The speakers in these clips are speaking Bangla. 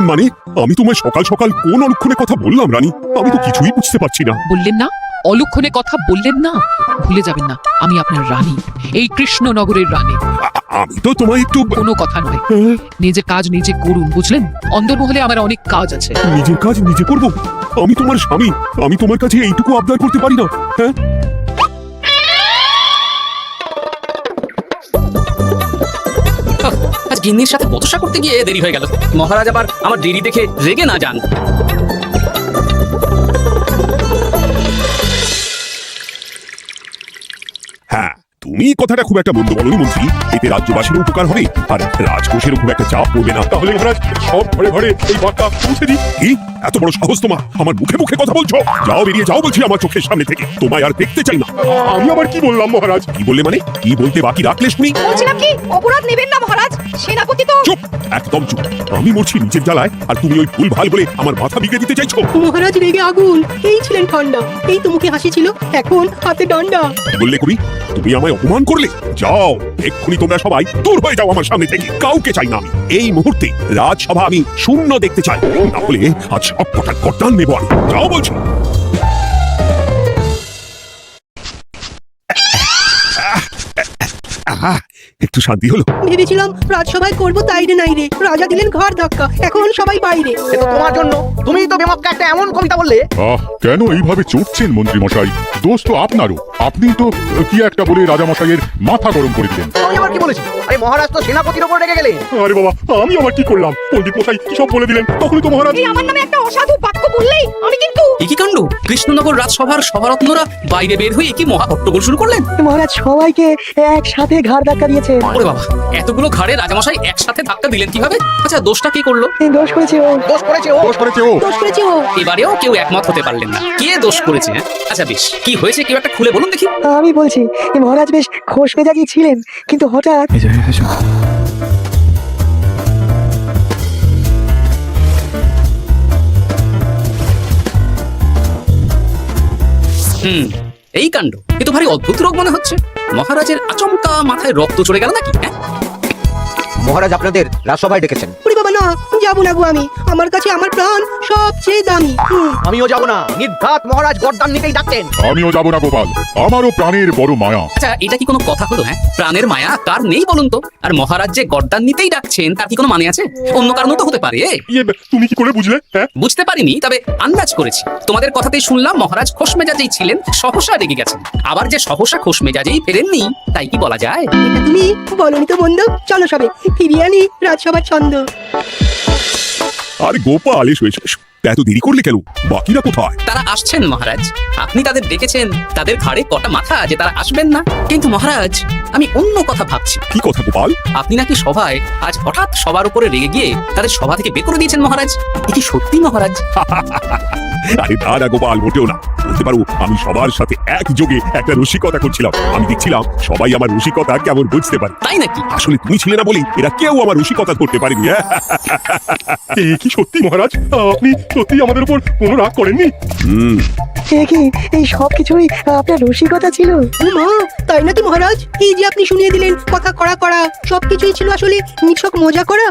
মানে আমি তোমায় সকাল সকাল কোন অলক্ষণে কথা বললাম রানী? আমি তো কিছুই বুঝতে পারছি না। বললেন না, অলক্ষণে কথা বললেন না। ভুলে যাবেন না, আমি আপনার রানী, এই কৃষ্ণনগরের রানী। আমি তো তোমায় একটু কোনো কথা নয়, নিজের কাজ নিজে করুন, বুঝলেন? অন্দরমহলে আমার অনেক কাজ আছে। নিজের কাজ নিজে করব? আমি তোমার স্বামী, আমি তোমার কাছে এইটুকু আবদার করতে পারি না? হ্যাঁ, আজ গিন্নির সাথে বচসা করতে গিয়ে দেরি হয়ে গেল। মহারাজ আবার আমার দেরি দেখে রেগে না যান। হ্যাঁ, তুমি কথাটা খুব একটা মন্দ বলনি মন্ত্রী। এতে রাজ্যবাসীর উপকার হবে আর রাজকোষের খুব একটা চাপ পড়বে না। তাহলে মহারাজ সব ঘরে ঘরে এই বার্তা পৌঁছে দিই। কি এত বড় সাহস তোমার? আমার মুখে মুখে কথা বলছো? যাও, বেরিয়ে যাও বলছি আমার চোখের সামনে থেকে। তোমায় আর দেখতে চাই না। আমি আবার কি বললাম মহারাজ? কি বললে মানে? কি বলতে বাকি রাখলে শুনি? বলছিলাম কি, অপরাধ নেবেন না মহারাজ, সেনাপতি তো। চুপ, একদম চুপ। আমি মরছি নিজের জ্বালায় আর তুমি ওই ভুল ভাল বলে আমার মাথা বিগড়ে দিতে চাইছো? মহারাজ রেগে আগুন, এই ছিলেন ঠান্ডা, এই তো মুখে হাসি ছিল, এখন হাতে ডান্ডা। কি বললে কবি? তুমি আমায় অপমান করলে? যাও, এক্ষুনি তোমরা সবাই দূর হয়ে যাও আমার সামনে থেকে। কাউকে চাই না আমি এই মুহূর্তে। রাজসভা আমি শূন্য দেখতে চাই, না হলে আজ সব কটা গর্দান নেবো আমি। যাও বলছি। একটু শান্তি হলো। ভেবেছিলাম রাজসভায় করবো তাই রে নাই রে, রাজা দিলেন ঘর ধাক্কা, এখন সবাই বাইরে। এ তো তোমার জন্য, তুমিই তো বেমক্কা একটা এমন কবিতা বললে। কেন এইভাবে চড়ছেন মন্ত্রী মশাই? দোষ তো আপনারও। আপনি তো কি একটা বলে রাজা মশাইয়ের মাথা গরম করে দিলেন। আমি আবার কি বলেছি? আরে মহারাজ তো সেনাপতির উপর রেগে গেলেন। আরে বাবা, আমি আবার কি করলাম? পণ্ডিত মশাই কি সব বলে দিলেন, তখনই তো মহারাজ। এই আমার নামে একটা অসাধু বাক্য বললেই আমি কিন্তু। কি কাণ্ড! কৃষ্ণনগর রাজসভার সভারত্নরা বাইরে বের হয়ে কি মহা হট্টগোল শুরু করলেন। মহারাজ সবাইকে একসাথে ঘাড় ধাক্কা দিয়েছে। ওরে বাবা, এতগুলো ঘাড়ে রাজামশাই একসাথে ধাক্কা দিলেন কিভাবে? আচ্ছা, দোষটা কি করলো? দোষ করেছে ও, দোষ করেছে ও। দোষ করেছে ও। দোষ করেছে ও। এবারেও কেউ একমত হতে পারলেন না। কে দোষ করেছে? হ্যাঁ? আচ্ছা বেশ, কি হয়েছে কেউ একটা খুলে বলুন দেখি। আমি বলছি, মহারাজ বেশ খোশ মেজাজি ছিলেন, কিন্তু হঠাৎ এই কাণ্ড, এ তো ভারী অদ্ভুত রোগ মনে হচ্ছে। মহারাজের আচমকা মাথায় রক্ত চড়ে গেল নাকি? হ্যাঁ, মহারাজ আপনাদের রাজসভায় ডেকেছেন। ওরে বাবা না, যাবো না গো আমি, আমার কাছে আমার প্রাণ সবচেয়ে দামি। আমিও যাব না, নির্ঘাত মহারাজ গর্দান নিতেই ডাকতেন। আমিও যাব না গোপাল, আমারও প্রাণের বড় মায়া। আচ্ছা এটা কি কোনো কথা হলো? হ্যাঁ, প্রাণের মায়া কার নেই বলুন তো? আর মহারাজ যে গর্দান নিতেই ডাকছেন তার কি কোনো মানে আছে? অন্য কারণও তো হতে পারে। তুমি কি করে বুঝলে? হ্যাঁ, বুঝতে পারিনি, তবে আন্দাজ করেছি। তোমাদের কথাতেই শুনলাম মহারাজ খোশ মেজাজেই ছিলেন, সহসা রেগে গেছেন। আবার যে সহসা খোশ মেজাজেই ফেরেননি, তাই কি বলা যায়? এটা তুমি বলনি তো বন্ধু, চলো সবে ফিরিয়ে আনি রাজসভার ছন্দ। আরে গোপাল, এসো এসো এসো। এত দেরি করলে কেন? বাকিরা কোথায়? তারা আসছেন মহারাজ। আপনি তাদের ডেকেছেন, তাদের ঘাড়ে কটা মাথা যে তারা আসবেন না। কিন্তু মহারাজ, আমি অন্য কথা ভাবছি। কি কথা গোপাল? আপনি নাকি সভায় আজ হঠাৎ সবার উপরে রেগে গিয়ে তাদের সভা থেকে বের করে দিয়েছেন মহারাজ। এ কি সত্যি মহারাজ? আরে দাদা গোপাল, মোটেও না। বলতে পারো আমি সবার সাথে একযোগে একটা রসিকতা করছিলাম। আমি দেখছিলাম সবাই আমার রসিকতা কেমন বুঝতে পারে। তাই নাকি? আসলে তুমি ছিলে না বলে এরা কেউ আমার রসিকতা ধরতে পারেনি। কি সত্যি মহারাজ? আপনি সত্যি আমাদের উপর কোনো রাগ করেননি? কি এই সব কিছুই আপনার রসিকতা ছিল? মা, তাই নাকি মহারাজ? এই যে আপনি শুনিয়ে দিলেন কথা কড়া কড়া, সবকিছুই ছিল আসলে নিছক মজা করা।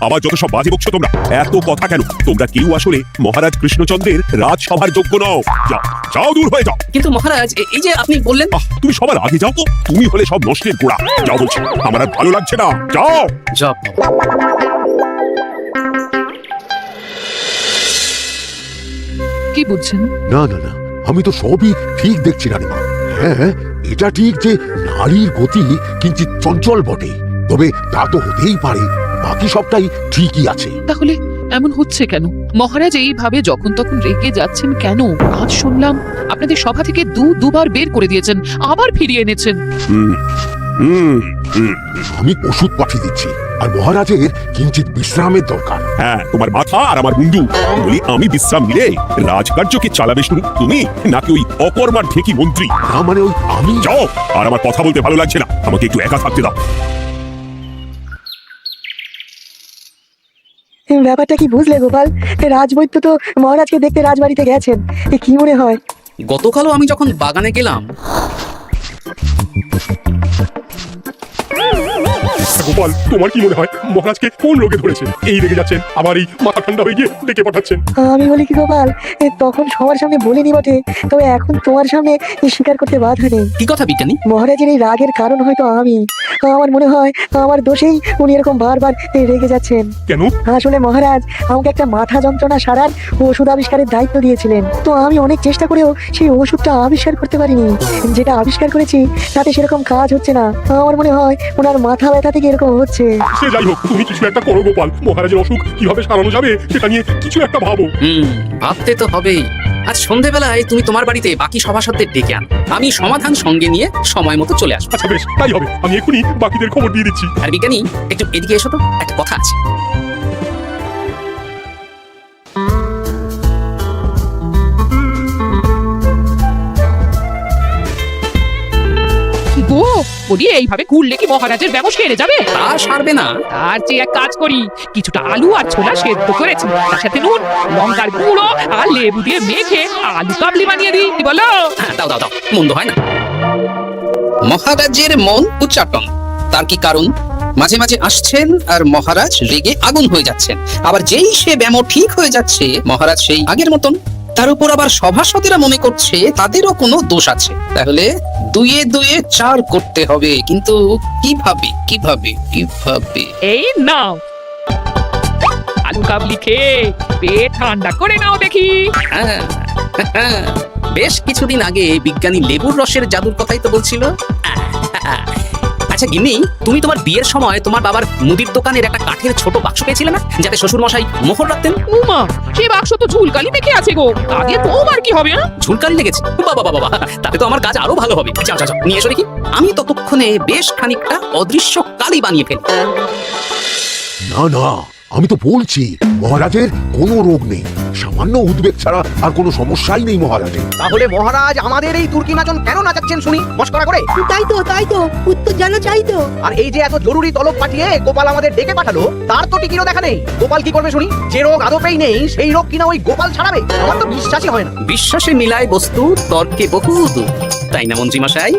আবার যত সব বাজে বকছো তোমরা। এত কথা কেন? তোমরা কেউ আসলে মহারাজ কৃষ্ণচন্দ্রের রাজসভার যোগ্য নও। যাও যাও, দূর হয়ে যাও। কিন্তু মহারাজ, এই যে আপনি বললেন। তুমি সবার আগে যাও তো। তুমি হলে সব নষ্টের গোড়া। যাও বলছি, আমার আর ভালো লাগছে না। যাও। জপ। কি বুঝছেন? না না না, আমি তো সবই ঠিক দেখছি রানীমা। হ্যাঁ, এটা ঠিক যে নারীর গতি কিঞ্চিত চঞ্চল বটে, তবে তা তো হতেই পারে বাকি সবটাই ঠিকই আছে। তাহলে এমন হচ্ছে কেন? মহারাজ এইভাবে যখন তখন রেগে যাচ্ছেন কেন? আজ শুনলাম আপনাদের সভা থেকে দুবার বের করে দিয়েছেন, আবার ফিরিয়ে এনেছেন। আমি ওষুধ পাঠিয়ে দিচ্ছি, আর মহারাজের কিঞ্চিত বিশ্রামের দরকার। হ্যাঁ, তোমার মাথা আর আমার মুন্ডু। বলি আমি বিশ্রাম নিলে রাজকার্যকে চালাবে শুরু তুমি, নাকি ওই অকর্মার ঢেকি মন্ত্রী? না মানে ওই আমি। যাও, আর আমার কথা বলতে ভালো লাগছে না। আমাকে একটু একা থাকতে দাও। ব্যাপারটা কি বুঝলে গোপাল? রাজবৈদ্য তো মহারাজকে দেখতে রাজবাড়িতে গেছেন, কি মনে হয়? গতকালও আমি যখন বাগানে গেলাম, আচ্ছা গোপাল, তোমার কি মনে হয় মহারাজকে কোন রোগে ধরেছে? এই রেগে যাচ্ছেন, আবার এই মাথা ঠান্ডা হয়ে গিয়ে ডেকে পাঠাচ্ছেন। আমি বলি কি গোপাল, তখন সবার সামনে বলিনি বটে, তবে এখন তোমার সামনে স্বীকার করতে বাধা নেই। কি কথা বিজ্ঞানী? মহারাজের এই রাগের কারণ হয়তো আমি। আমার মনে হয় আমার দোষেই উনি এরকম বারবার রেগে যাচ্ছেন। কেন? আসলে মহারাজ আমাকে একটা মাথা যন্ত্রণা সারার ওষুধ আবিষ্কারের দায়িত্ব দিয়েছিলেন, তো আমি অনেক চেষ্টা করেও সেই ওষুধটা আবিষ্কার করতে পারিনি। যেটা আবিষ্কার করেছি তাতে সেরকম কাজ হচ্ছে না। আমার মনে হয় ওনার মাথা ব্যথা থেকে এরকম হচ্ছে। সে যাই হোক, তুমি কিছু একটা করো গোপাল। মহারাজের অসুখ কিভাবে সারানো যাবে সেটা নিয়ে কিছু একটা ভাবো। ভাবতে তো হবেই। আজ সন্ধেবেলায় তুমি তোমার বাড়িতে বাকি সভাসদদের ডেকে আন, আমি সমাধান সঙ্গে নিয়ে সময় মতো চলে আসবো। আচ্ছা বেশ, তাই হবে। আমি এক্ষুনি বাকিদের খবর দিয়ে দিচ্ছি। আর বিজ্ঞানী, একটু এদিকে এসো তো, একটা কথা আছে। গো বলি, এইভাবে ঘুরলে কি মহারাজের ব্যবসা এড়ে যাবে? তা সারবে না। তার চেয়ে এক কাজ করি, কিছুটা আলু আর ছোলা সেদ্ধ করেছি, তার সাথে নুন, লঙ্কার গুঁড়ো আর লেবু দিয়ে মেখে আলু কাবলি বানিয়ে দিই, কি বলো? হ্যাঁ, দাও দাও দাও, মন্দ হয় না। মহারাজের মন উচ্চাটন, তার কি কারণ? মাঝে মাঝে আসছেন আর মহারাজ রেগে আগুন হয়ে যাচ্ছেন, আবার যেই সে ব্যামো ঠিক হয়ে যাচ্ছে মহারাজ সেই আগের মতন। তার উপর আবার সভাসদেরা মনে করছে তাদেরও কোনো দোষ আছে। তাহলে দুয়ে দুয়ে চার করতে হবে, কিন্তু কিভাবে কিভাবে কিভাবে? এই নাও আলু কাবলি খেয়ে পেট ঠান্ডা করে নাও দেখি। হ্যাঁ, বেশ কিছুদিন আগে বিজ্ঞানী লেবুর রসের জাদুর কথাই তো বলছিল। আচ্ছা গিন্নি, তুমি তোমার বিয়ের সময় তোমার বাবার মুদির দোকানের একটা কাঠের ছোট বাক্স পেয়েছিলে না, যাতে শ্বশুর মশাই মোহর রাখতেন? উমা, সে বাক্স তো ঝুলকালি মেখে আছে গো, আগে তোমার কি হবে? ঝুলকালি লেগেছে? বাবা বাবা, তাতে তো আমার কাজ আরো ভালো হবে। যাও যাও যাও, নিয়ে এসো দেখি। আমি ততক্ষণে বেশ খানিকটা অদৃশ্য কালি বানিয়ে ফেলি। না না, আমি তো বলছি মহারাজের কোনো রোগ নেই, সামান্য উদ্বেগ ছাড়া আর কোনো সমস্যাই নেই মহারাজের। তাহলে মহারাজ আমাদের এই তুর্কি নাচন কেন নাচাচ্ছেন শুনি, মস্করা করে? তাই তো উত্তর জানা চাই তো। আর এই যে এত জরুরি তলব পাঠিয়ে গোপাল আমাদের ডেকে পাঠালো, তার তো টিকিরও দেখা নেই। গোপাল কি করবে শুনি? যে রোগ আদপেই নেই সেই রোগ কিনা ওই গোপাল ছাড়াবে? আমার তো বিশ্বাসই হয় না। বিশ্বাসে মিলায় বস্তু, তর্কে বহু দূর, তাই না মন্ত্রী মশাই?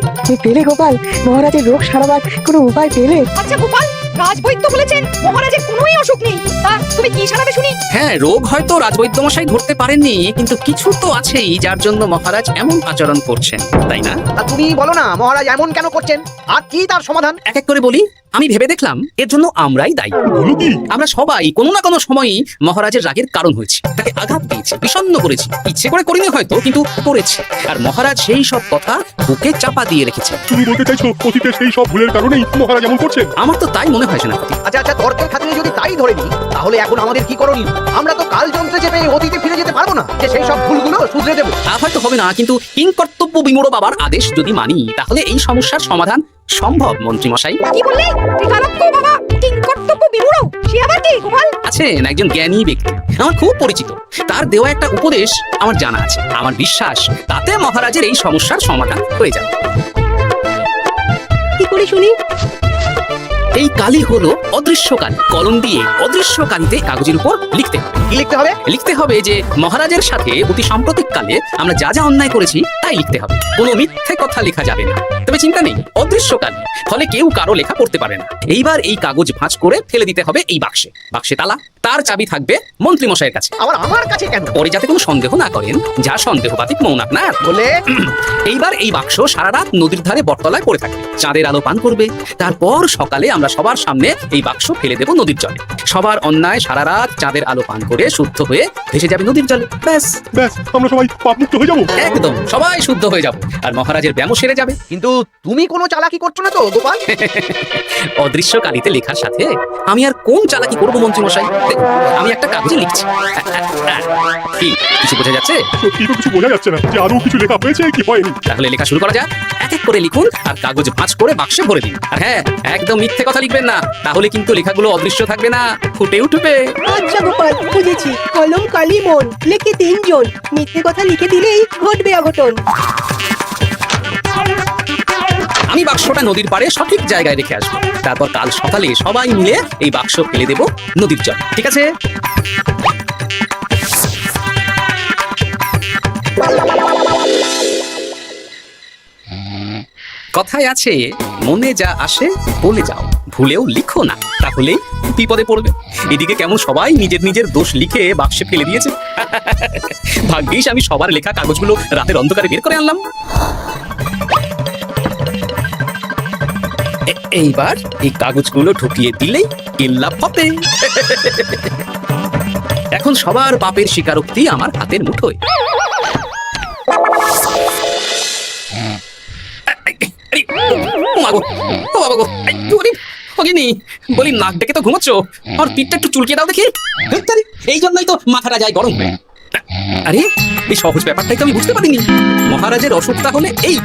পেলে গোপাল, মহারাজের রোগ সারাবার কোনো উপায় পেলে? আচ্ছা গোপাল, রাজবৈদ্য বলেছেন মহারাজের কোনোই অসুখ নেই, তা তুমি কি সারাবে শুনি? হ্যাঁ, রোগ হয়তো রাজবৈদ্য মশাই ধরতে পারেননি, কিন্তু কিছু তো আছেই যার জন্য মহারাজ এমন আচরণ করছেন, তাই না? তা তুমি বলো না মহারাজ এমন কেন করছেন, আর কি তার সমাধান? এক এক করে বলি। আমি ভেবে দেখলাম এর জন্য আমরাই দায়ী। বলো কি? আমরা সবাই কোনো না কোনো সময়ই মহারাজের রাগের কারণ হয়েছি, তাকে আঘাত দিয়েছি, বিষণ্ণ করেছি। ইচ্ছে করে করিনি হয়তো, কিন্তু করেছি। আর মহারাজ সেই সব কথা বুকে চাপা দিয়ে রেখেছে। তুমি বলতে চাইছো অতীতের সেই সব ভুলের কারণেই মহারাজ এমন করছেন? আমার তো তাই মনে হয় সেনাপতি। আচ্ছা আচ্ছা, তর্কের খাতিরে যদি তাই ধরে নিই, তাহলে এখন আমাদের কি করণীয়? আমরা তো কাল যন্ত্রে চেপে অতীতে ফিরে যেতে পারবো না, যে সেই সব ভুলগুলো শুধরে দেবো। তা হয়তো হবে না, কিন্তু কিংকর্তব্য বিমূঢ় বাবার আদেশ যদি মানি, তাহলে এই সমস্যার সমাধান সম্ভব মন্ত্রী মশাই। কি বললে? ত্রিকালজ্ঞ বাবা কিং কর্তব্য বিমূঢ়, সে আবার কি গোপাল? আছেন একজন জ্ঞানী ব্যক্তি, আমার খুব পরিচিত। তার দেওয়া একটা উপদেশ আমার জানা আছে। আমার বিশ্বাস তাতে মহারাজের এই সমস্যার সমাধান হয়ে যাবে। কি করে শুনি? এই কালি হলো অদৃশ্য কালি। কলম দিয়ে অদৃশ্য কালিতে কাগজের উপর লিখতে হবে। কি লিখতে হবে? লিখতে হবে যে মহারাজের সাথে অতি সাম্প্রতিক কালে আমরা যা যা অন্যায় করেছি তাই লিখতে হবে। কোনো মিথ্যে কথা লেখা যাবে না। তবে চিন্তা নেই, অদৃশ্য কালি, ফলে কেউ কারো লেখা পড়তে পারে না। এইবার এই কাগজ ভাঁজ করে ফেলে দিতে হবে এই বাক্সে। বাক্সে তালা, তার চাবি থাকবে মন্ত্রী মশাইয়ের কাছে। আবার আমার কাছে কেন? পরে যাতে কোনো সন্দেহ না করেন, যা সন্দেহবাতিক মৌন আপনার। বলে এইবার এই বাক্স সারা রাত নদীর ধারে বটতলায় পড়ে থাকবে, চাঁদের আলো পান করবে। তারপর সকালে আমরা সবার সামনে এই বাক্স ফেলে দেব নদীর জলে। সবার অন্যায় সারা রাত চাঁদের আলো পান করে শুদ্ধ হয়ে ভেসে যাবে নদীর জলে। ব্যাস ব্যাস, আমরা সবাই পাপমুক্ত হয়ে যাবো। একদম, সবাই শুদ্ধ হয়ে যাব, আর মহারাজের ব্যামো সেরে যাবে। কিন্তু তুমি কোনো চালাকি করছো না তো গোপাল? অদৃশ্য কালিতে লেখার সাথে আমি আর কোন চালাকি করবো মন্ত্রী মশাই? দেখুন, আমি একটা কাগজে লিখছি। কি কিছু বোঝা যাচ্ছে? সত্যি তো কিছু বোঝা যাচ্ছে না যে আরো কিছু লেখা হয়েছে কি হয়নি। তাহলে লেখা শুরু করা যাক। এক এক করে লিখুন আর কাগজ ভাঁজ করে বাক্সে ভরে দিন। আর হ্যাঁ, একদম মিথ্যে কথা লিখবেন না, তাহলে কিন্তু লেখাগুলো অদৃশ্য থাকবে না, ফুটে উঠবে। আচ্ছা গোপাল, বুঝেছি। কলম কালি মন, লিখে 3 জন। মিথ্যে কথা লিখে দিলেই ঘটবে অঘটন। আমি বাক্সটা নদীর পাড়ে সঠিক জায়গায় রেখে আসবো। তারপর কাল সকালে সবাই মিলে এই বাক্স ফেলে দেব নদীর জল। ঠিক আছে? কথায় আছে, মনে যা আসে বলে যাও, ভুলেও লিখো না, তাহলেই বিপদে পড়বে। এদিকে কেমন সবাই নিজের নিজের দোষ লিখে বাক্সে ফেলে দিয়েছে। ভাগ্যিস আমি সবার লেখা কাগজগুলো রাতের অন্ধকারে বের করে আনলাম। এইবার এই কাগজগুলো ঢুকিয়ে দিলেই কিল্লা ফতে। এখন সবার পাপের স্বীকারোক্তি আমার হাতের মুঠোয়। বলি নাক ডেকে তো ঘুমোচ্ছ, আর পিঠটা একটু চুলকে দাও দেখি। এই জন্যই তো মাথাটা যায় গরম হয়ে। আরে এই সহজ ব্যাপারটাই তো আমি বুঝতে পারিনি। মহারাজের অসুখটা হলে এই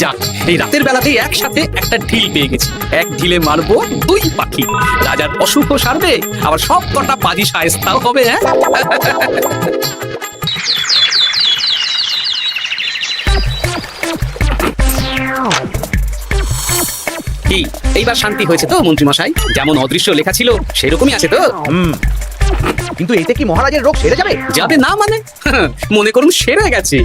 যাক, এই রাতের বেলাতেই একসাথে একটা ঢিল পেয়ে গেছি। এক ঢিলে মারবো দুই পাখি। রাজার অসুখ সারবে, আবার সব কটা পাজি শায়েস্তাও হবে। হ্যাঁ, কি এইবার শান্তি হয়েছে তো মন্ত্রী মশাই? যেমন অদৃশ্য লেখা ছিল সেরকমই আছে তো? কিন্তু এতে কি মহারাজের রোগ সেরে যাবে? যাবে না মানে? মনে করুন সেরে গেছে।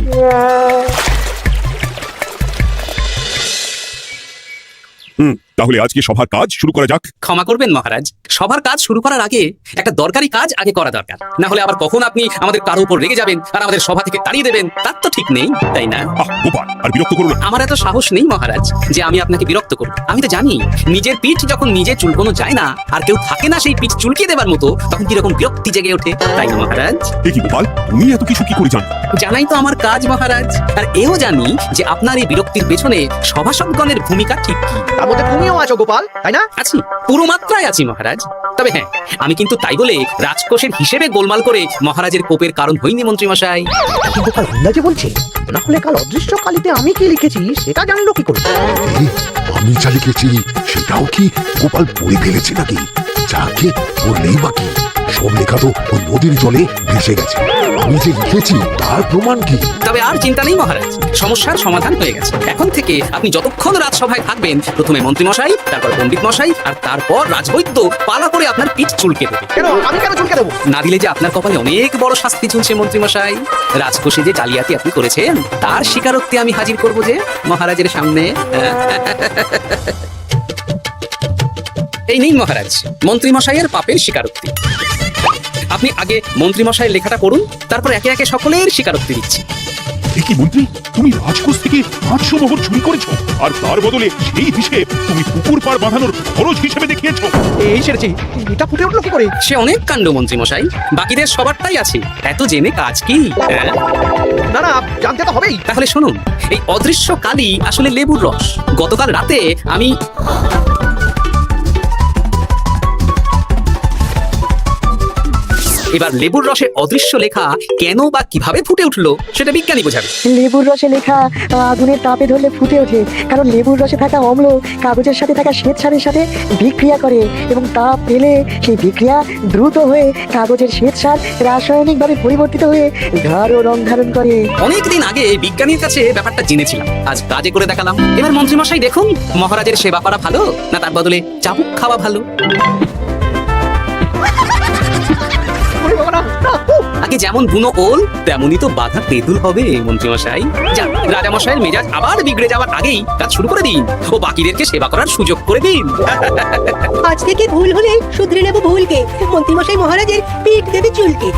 তাহলে আজকে সভার কাজ শুরু করা যাক। ক্ষমা করবেন মহারাজ, সবার কাজ শুরু করার আগে একটা দরকারি কাজ আগে করা দরকার। না হলে আবার কখন আপনি আমাদের কারো উপর রেগে যাবেন আর আমাদের সভা থেকে তাড়িয়ে দেবেন তার তো ঠিক নেই, তাই না? গোপাল, আর বিরক্ত করো না। আমার এত সাহস নেই মহারাজ যে আমি আপনাকে বিরক্ত করব। আমি তো জানি নিজের পিঠ যখন নিজে চুলকোনো যায় না, আর কেউ থাকে না সেই পিঠ চুলকিয়ে দেবার মতো, তখন কিরকম বিরক্তি জেগে ওঠে, তাই না মহারাজ? কি গোপাল, তুমি এত কিছু কি করে জানো? জানাই তো আমার কাজ মহারাজ। আর এও জানি যে আপনার এই বিরক্তির পেছনে সভাসদগণের ভূমিকা ঠিক কি। তার মধ্যে তুমিও আছো গোপাল, তাই না? আছি, পুরো মাত্রায় আছি মহারাজ। তবে হ্যাঁ, আমি কিন্তু তাই বলে রাজকোষের হিসেবে গোলমাল করে মহারাজের কোপের কারণ হইনি মন্ত্রী মশাই। গোপাল আন্দাজে বলছে, না হলে কাল অদৃশ্য কালিতে আমি কি লিখেছি সেটা জানলো কি করে? এই, আমি যা লিখেছি সেটাও কি গোপাল পড়ে ফেলেছে নাকি? যাকে পড়লেই বাকি, সব লেখা তো ওই নদীর জলে ভেসে গেছে। আমি যে লিখেছি তার প্রমাণ কি? তবে আর চিন্তা নেই মহারাজ, সমস্যার সমাধান হয়ে গেছে। এখন থেকে আপনি যতক্ষণ রাজসভায় থাকবেন, প্রথমে মন্ত্রী মশাই, তারপর পণ্ডিত মশাই, আর তারপর রাজবৈদ্য পালা করে আপনার পিঠ চুলকে দেবে। কেন আমি কেন চুলকে দেবো? না দিলে যে আপনার কপালে অনেক বড় শাস্তি ঝুলছে মন্ত্রী মশাই। রাজকোষে যে জালিয়াতি আপনি করেছেন তার স্বীকারোক্তি আমি হাজির করব যে মহারাজের সামনে। এই নিন মহারাজ মন্ত্রী মশাইয়ের পাপের স্বীকারোক্তি। আপনি আগে মন্ত্রী মশাইয়ের লেখাটা পড়ুন, তারপর একে একে সকলের স্বীকারোক্তি দিচ্ছি। কি মন্ত্রী, তুমি রাজকোষ থেকে 500 মোহর চুরি করেছো, আর তার বদলে সেই হিসেব তুমি পুকুর পাড় বাঁধানোর খরচ হিসেবে দেখিয়েছো। এই সেরেছি, এটা ফুটে উঠলো কি করে? সে অনেক কাণ্ড মন্ত্রী মশাই, বাকিদের সবারটাই আছে। এত জেনে কাজ কি? না না, জানতে তো হবেই। তাহলে শুনুন, এই অদৃশ্য কালি আসলে লেবুর রস। গতকাল রাতে আমি এবার লেবুর রসে অদৃশ্য লেখা কেন বা কিভাবে ফুটে উঠলো সেটা বিজ্ঞানী বোঝাবে। লেবুর রসে লেখা আগুনের তাপে ধরলে ফুটে ওঠে, কারণ লেবুর রসে থাকা অম্ল কাগজের সাথে থাকা শ্বেতসারের সাথে বিক্রিয়া করে এবং তাপ পেলে সেই বিক্রিয়া দ্রুত হয়ে কাগজের শ্বেতসার রাসায়নিকভাবে পরিবর্তিত হয়ে গাঢ় রং ধারণ করে। অনেকদিন আগে বিজ্ঞানীর কাছে ব্যাপারটা জেনেছিলাম, আজ কাজে করে দেখালাম। এবার মন্ত্রী মশাই দেখুন, মহারাজের সেবা করা ভালো না তার বদলে চাবুক খাওয়া ভালো? আগে যেমন বুনো ওল তেমনই তো বাধা তেঁতুল হবে মন্ত্রী মশাই। যান, রাজা মশাইয়ের মেজাজ আবার বিগড়ে যাওয়ার আগেই কাজ শুরু করে দিন ও বাকিদেরকে সেবা করার সুযোগ করে দিন। আজ থেকে ভুল হলে শুধরে নেব ভুলকে। মন্ত্রীমশাই মহারাজের পিঠ দেবে চুলকে।